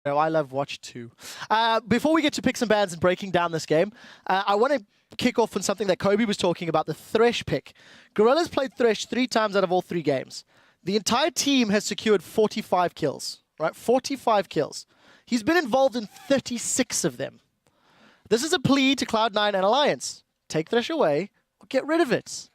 No, I love Watch 2. Before we get to picks and bans and breaking down this game, I want to kick off on something that Kobe was talking about, the Thresh pick. Gorilla's played Thresh 3 times out of all 3 games. The entire team has secured 45 kills, right? 45 kills. He's been involved in 36 of them. This is a plea to Cloud9 and Alliance. Take Thresh away or get rid of it.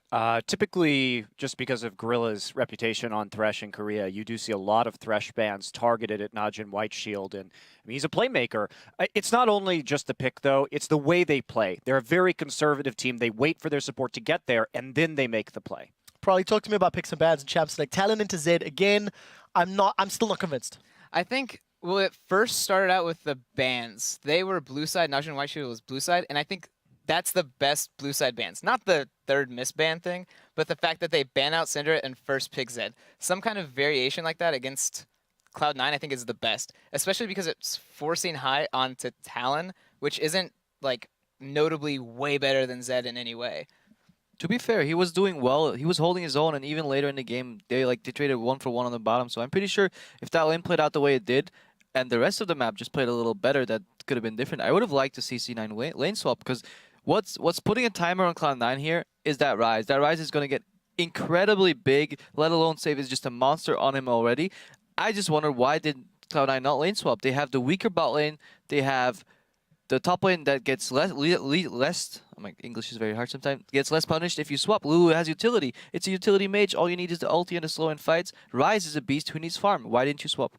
Typically, just because of Gorilla's reputation on Thresh in Korea, you do see a lot of Thresh bans targeted at NaJin White Shield, and I mean, he's a playmaker. It's not only just the pick, though, it's the way they play. They're a very conservative team. They wait for their support to get there, and then they make the play. Probably talk to me about picks and bans and champs. Like Talon into Zed again. I'm still not convinced. I think, well, it first started out with the bans. They were blue side, NaJin White Shield was blue side, and I think that's the best blue side bans. Not the third miss ban thing, but the fact that they ban out Syndra and first pick Zed. Some kind of variation like that against Cloud9 I think is the best, especially because it's forcing high onto Talon, which isn't like notably way better than Zed in any way. To be fair, he was doing well. He was holding his own, and even later in the game, they traded 1-for-1 on the bottom. So I'm pretty sure if that lane played out the way it did, and the rest of the map just played a little better, that could have been different. I would have liked to see C9 lane swap, because what's putting a timer on Cloud9 here is that Ryze. That Ryze is going to get incredibly big, let alone Save is just a monster on him already. I just wonder, why did Cloud9 not lane swap? They have the weaker bot lane. They have the top lane that gets less oh my English is very hard sometimes, gets less punished if you swap. Lulu has utility. It's a utility mage. All you need is the ulti and the slow in fights. Ryze is a beast who needs farm. Why didn't you swap?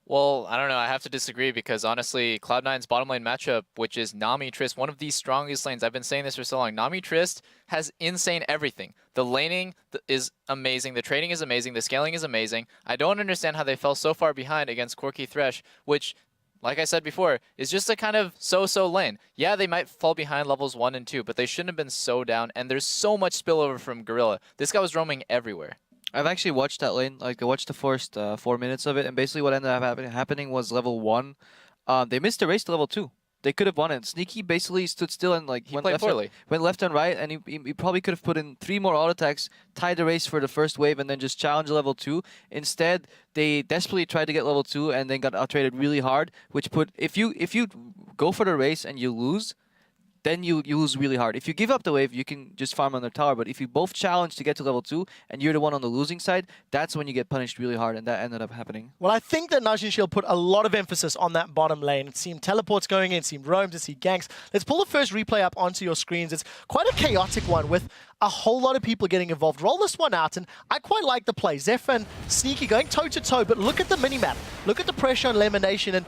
Well, I don't know. I have to disagree because honestly, Cloud9's bottom lane matchup, which is Nami Trist, one of the strongest lanes. I've been saying this for so long. Nami Trist has insane everything. The laning is amazing. The trading is amazing. The scaling is amazing. I don't understand how they fell so far behind against Quirky Thresh, which, like I said before, is just a kind of so-so lane. Yeah, they might fall behind levels 1 and 2, but they shouldn't have been so down, and there's so much spillover from Gorilla. This guy was roaming everywhere. I've actually watched that lane. Like, I watched the first 4 minutes of it, and basically what ended up happening was level 1. They missed the race to level 2. They could have won it. Sneaky basically stood still and went left and right, and he probably could have put in 3 more auto attacks, tied the race for the first wave, and then just challenged level 2. Instead, they desperately tried to get level 2 and then got out-traded really hard, which put, if you go for the race and you lose, then you lose really hard. If you give up the wave, you can just farm on their tower. But if you both challenge to get to level 2 and you're the one on the losing side, that's when you get punished really hard, and that ended up happening. Well, I think that NaJin Shield put a lot of emphasis on that bottom lane. It seemed teleports going in, it seemed roams, it seemed ganks. Let's pull the first replay up onto your screens. It's quite a chaotic one with a whole lot of people getting involved. Roll this one out, and I quite like the play. Zeph and Sneaky going toe-to-toe, but look at the minimap. Look at the pressure on Elimination, and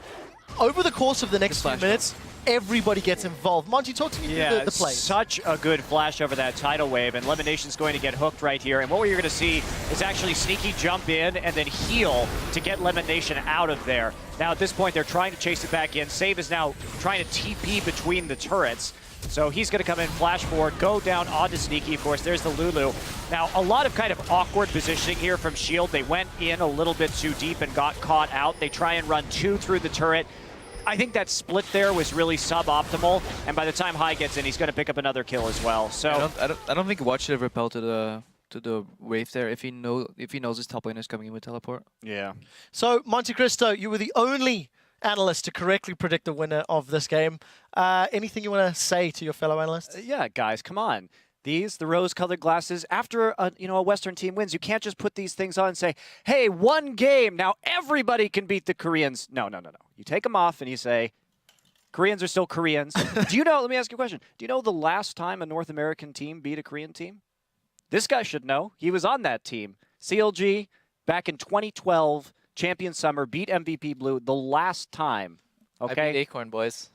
over the course of the next few minutes, everybody gets involved. Monty, talk to me through the play. Such a good flash over that tidal wave, and Elimination's going to get hooked right here. And what we're going to see is actually Sneaky jump in and then heal to get Elimination out of there. Now at this point, they're trying to chase it back in. Save is now trying to TP between the turrets. So he's going to come in, flash forward, go down onto Sneaky. Of course, there's the Lulu. Now, a lot of kind of awkward positioning here from Shield. They went in a little bit too deep and got caught out. They try and run 2 through the turret. I think that split there was really suboptimal, and by the time High gets in, he's going to pick up another kill as well. So I don't think Watch should have repelled to the wave there if he knows his top lane is coming in with teleport. Yeah. So Monte Cristo, you were the only analyst to correctly predict the winner of this game. Anything you want to say to your fellow analysts? Yeah, guys, come on. These, the rose-colored glasses, after a Western team wins, you can't just put these things on and say, hey, 1 game, now everybody can beat the Koreans. No. You take them off and you say, Koreans are still Koreans. Do you know, let me ask you a question. Do you know the last time a North American team beat a Korean team? This guy should know. He was on that team. CLG, back in 2012, Champion Summer, beat MVP Blue the last time. Okay? I beat Acorn, boys.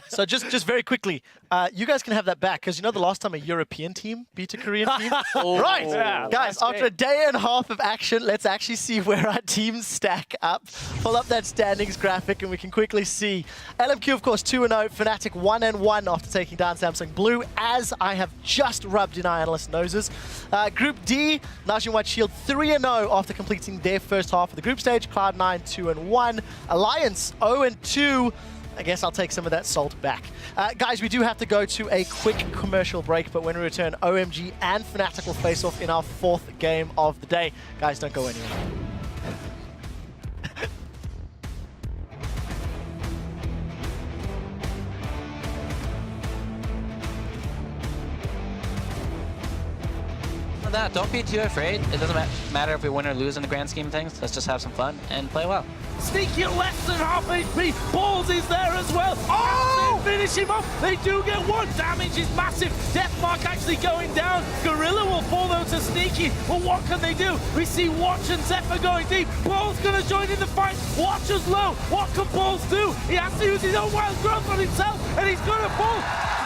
So just very quickly, you guys can have that back, because you know the last time a European team beat a Korean team? Right! Yeah, Guys, after a day and a half of action, let's actually see where our teams stack up. Pull up that standings graphic and we can quickly see. LMQ, of course, 2-0. Fnatic 1-1 after taking down Samsung Blue, as I have just rubbed in our analyst noses. Group D, NaJin White Shield 3-0 after completing their first half of the group stage. Cloud9 2-1. Alliance 0-2. I guess I'll take some of that salt back. Guys, we do have to go to a quick commercial break, but when we return, OMG and Fnatic will face off in our 4th game of the day. Guys, don't go anywhere. of that. Don't be too afraid. It doesn't matter if we win or lose in the grand scheme of things. Let's just have some fun and play well. Sneaky at less than half HP. Balls is there as well. Oh! Finish him off. They do get one. Damage is massive. Deathmark actually going down. Gorilla will fall though to Sneaky. But what can they do? We see Watch and Zephyr going deep. Ball's going to join in the fight. Watch is low. What can Balls do? He has to use his own wild growth on himself. And he's going to fall.